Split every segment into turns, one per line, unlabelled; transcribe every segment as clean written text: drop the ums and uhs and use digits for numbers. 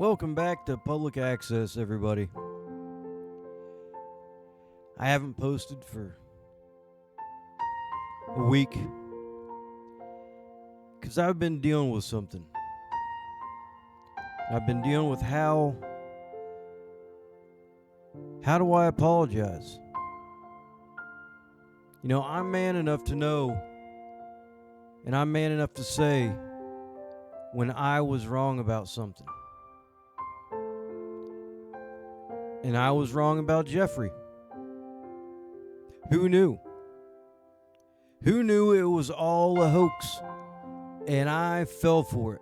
Welcome back to Public Access, everybody. I haven't posted for a week because I've been dealing with something. I've been dealing with how do I apologize? You know, I'm man enough to know, and I'm man enough to say when I was wrong about something. And I was wrong about Jeffrey. Who knew? Who knew it was all a hoax? And I fell for it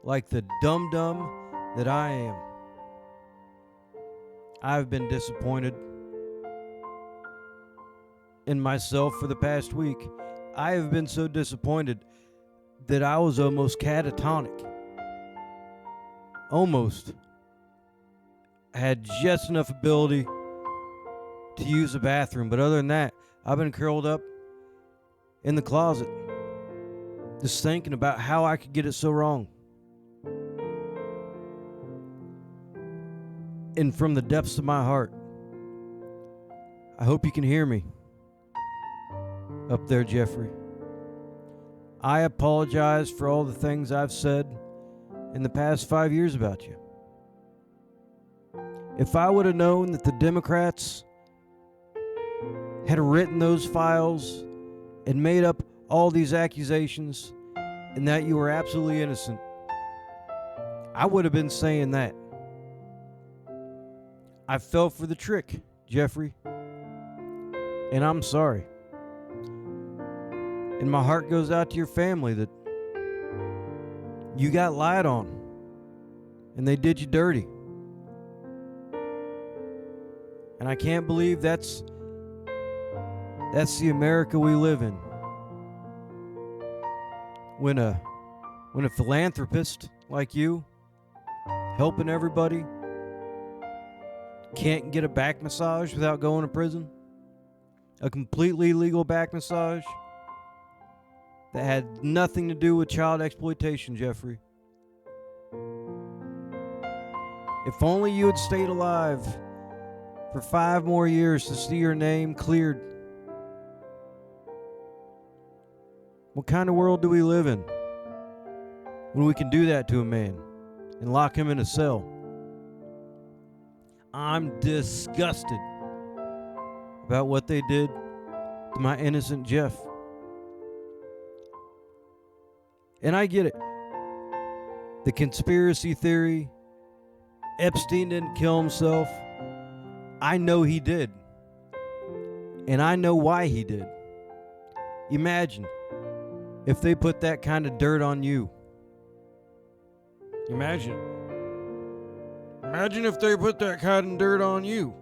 like the dum-dum that I am. I've been disappointed in myself for the past week. I have been so disappointed that I was almost catatonic. Almost. I had just enough ability to use the bathroom, but other than that, I've been curled up in the closet, just thinking about how I could get it so wrong. And from the depths of my heart, I hope you can hear me up there, Jeffrey. I apologize for all the things I've said in the past 5 years about you. If I would have known that the Democrats had written those files and made up all these accusations and that you were absolutely innocent, I would have been saying that. I fell for the trick, Jeffrey, and I'm sorry. And my heart goes out to your family that you got lied on and they did you dirty. And I can't believe that's the America we live in. When a philanthropist like you, helping everybody, can't get a back massage without going to prison, a completely legal back massage that had nothing to do with child exploitation, Jeffrey. If only you had stayed alive for 5 more years to see your name cleared. What kind of world do we live in when we can do that to a man and lock him in a cell? I'm disgusted about what they did to my innocent Jeff. And I get it. The conspiracy theory, Epstein didn't kill himself. I know he did. And I know why he did. Imagine if they put that kind of dirt on you. Imagine if they put that kind of dirt on you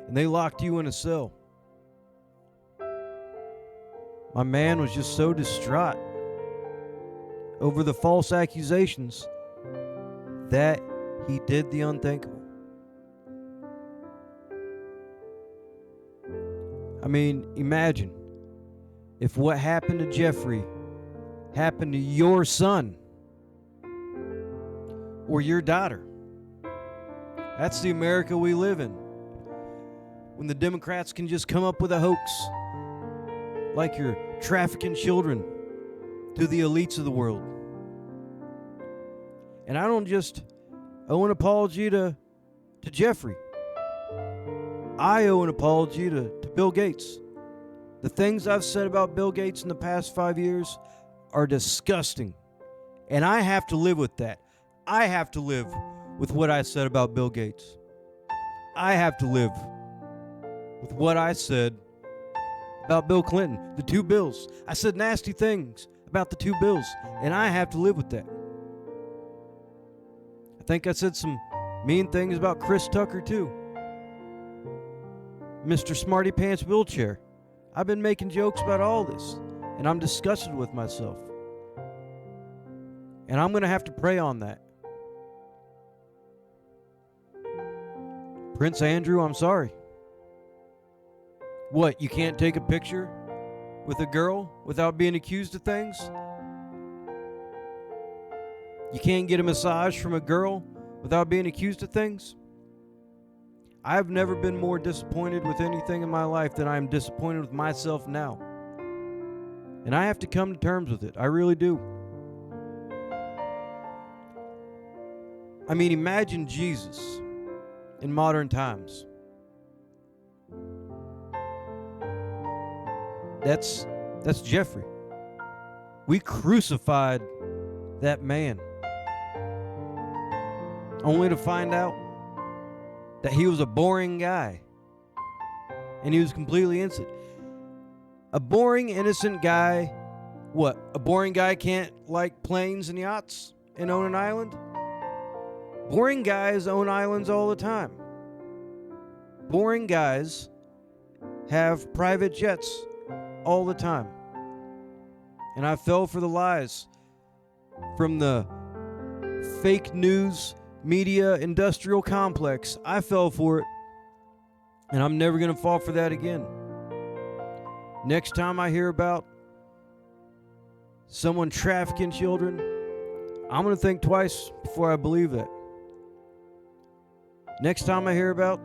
and they locked you in a cell. My man was just so distraught over the false accusations that he did the unthinkable. I mean, imagine if what happened to Jeffrey happened to your son or your daughter. That's the America we live in. When the Democrats can just come up with a hoax like you're trafficking children to the elites of the world. And I don't just owe an apology to Jeffrey. I owe an apology to Bill Gates. The things I've said about Bill Gates in the past 5 years are disgusting. And I have to live with that. I have to live with what I said about Bill Gates. I have to live with what I said about Bill Clinton, the 2 bills. I said nasty things about the 2 bills, and I have to live with that. I think I said some mean things about Chris Tucker, too. Mr. Smarty Pants Wheelchair. I've been making jokes about all this, and I'm disgusted with myself. And I'm going to have to pray on that. Prince Andrew, I'm sorry. What, you can't take a picture with a girl without being accused of things? You can't get a massage from a girl without being accused of things. I've never been more disappointed with anything in my life than I am disappointed with myself now. And I have to come to terms with it. I really do. I mean, imagine Jesus in modern times. That's Jeffrey. We crucified that man, only to find out that he was a boring guy and he was completely innocent. A boring, innocent guy. What? A boring guy can't like planes and yachts and own an island? Boring guys own islands all the time. Boring guys have private jets all the time. And I fell for the lies from the fake news media industrial complex. I fell for it, and I'm never going to fall for that again. Next time I hear about someone trafficking children, I'm going to think twice before I believe that. Next time I hear about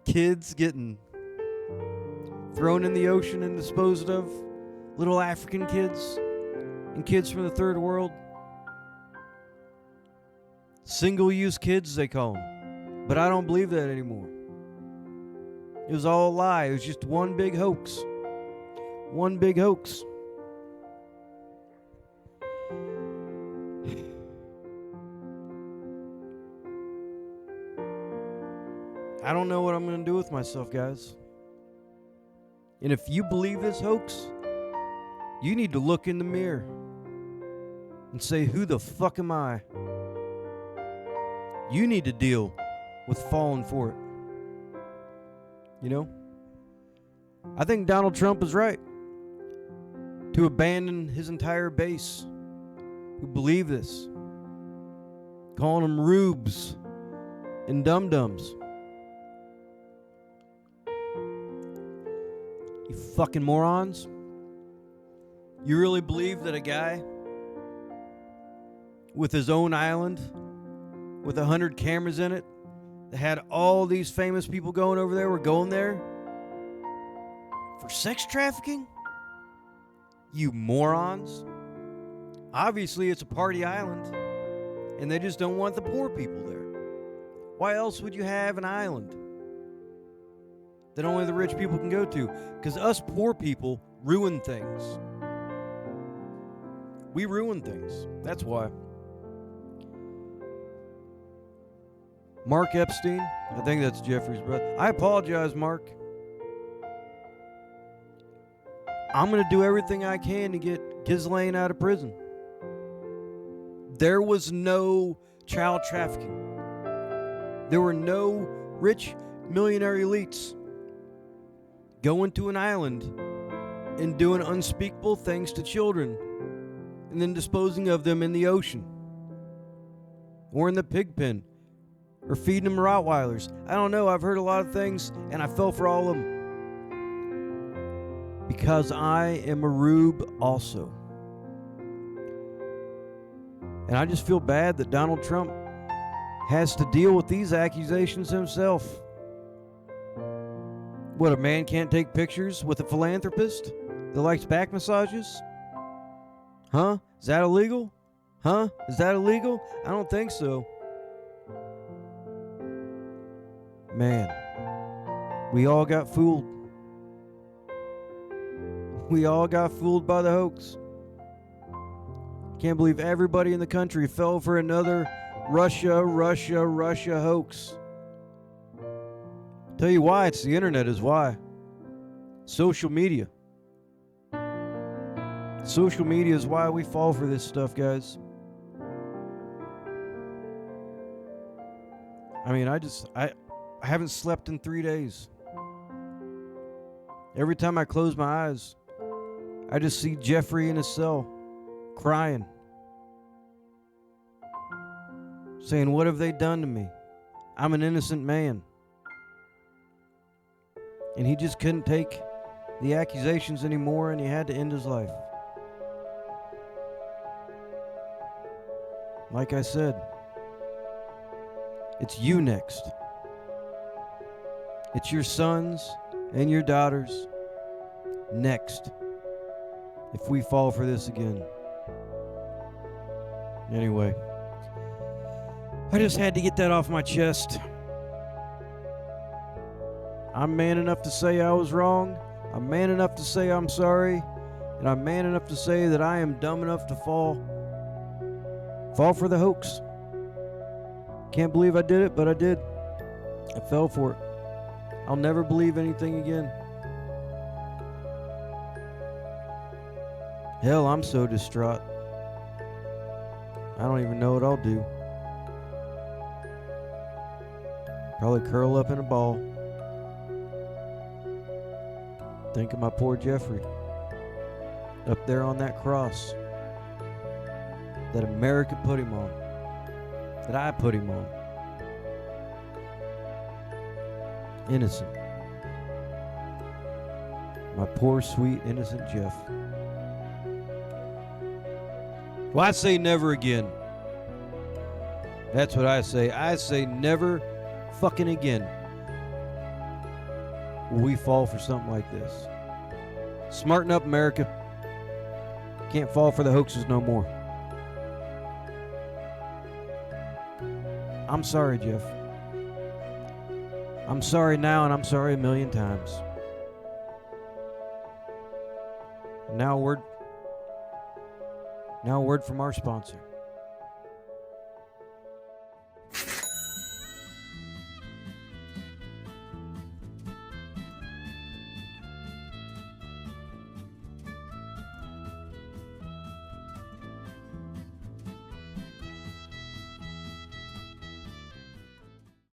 kids getting thrown in the ocean and disposed of, little African kids and kids from the third world, single-use kids they call them, but I don't believe that anymore. It was all a lie. It was just one big hoax. One big hoax. I don't know what I'm going to do with myself, guys. And if you believe this hoax, you need to look in the mirror and say, who the fuck am I? You need to deal with falling for it. You know? I think Donald Trump is right to abandon his entire base who believe this, calling them rubes and dum-dums. You fucking morons. You really believe that a guy with his own island with 100 cameras in it that had all these famous people going over there were going there for sex trafficking? You morons. Obviously it's a party island and they just don't want the poor people there. Why else would you have an island that only the rich people can go to? Because us poor people ruin things. We ruin things. That's why. Mark Epstein, I think that's Jeffrey's brother. I apologize, Mark. I'm going to do everything I can to get Ghislaine out of prison. There was no child trafficking. There were no rich millionaire elites going to an island and doing unspeakable things to children and then disposing of them in the ocean or in the pig pen or feeding them Rottweilers. I don't know. I've heard a lot of things and I fell for all of them because I am a rube also. And I just feel bad that Donald Trump has to deal with these accusations himself. What, a man can't take pictures with a philanthropist that likes back massages? Huh? Is that illegal? Huh? Is that illegal? I don't think so. Man, we all got fooled. We all got fooled by the hoax. Can't believe everybody in the country fell for another Russia hoax. Tell you why, it's the internet is why. Social media. Social media is why we fall for this stuff, guys. I mean, I haven't slept in 3 days. Every time I close my eyes, I just see Jeffrey in his cell crying, saying, what have they done to me? I'm an innocent man. And he just couldn't take the accusations anymore, and he had to end his life. Like I said, it's you next. It's your sons and your daughters next if we fall for this again. Anyway, I just had to get that off my chest. I'm man enough to say I was wrong. I'm man enough to say I'm sorry. And I'm man enough to say that I am dumb enough to fall for the hoax. Can't believe I did it, but I did. I fell for it. I'll never believe anything again. Hell, I'm so distraught. I don't even know what I'll do. Probably curl up in a ball. Think of my poor Jeffrey. Up there on that cross. That America put him on. That I put him on. Innocent. My poor, sweet, innocent Jeff. Well, I say never again. That's what I say. I say never fucking again will we fall for something like this. Smarten up, America. Can't fall for the hoaxes no more. I'm sorry, Jeff. I'm sorry now, and I'm sorry a million times. Now a word from our sponsor.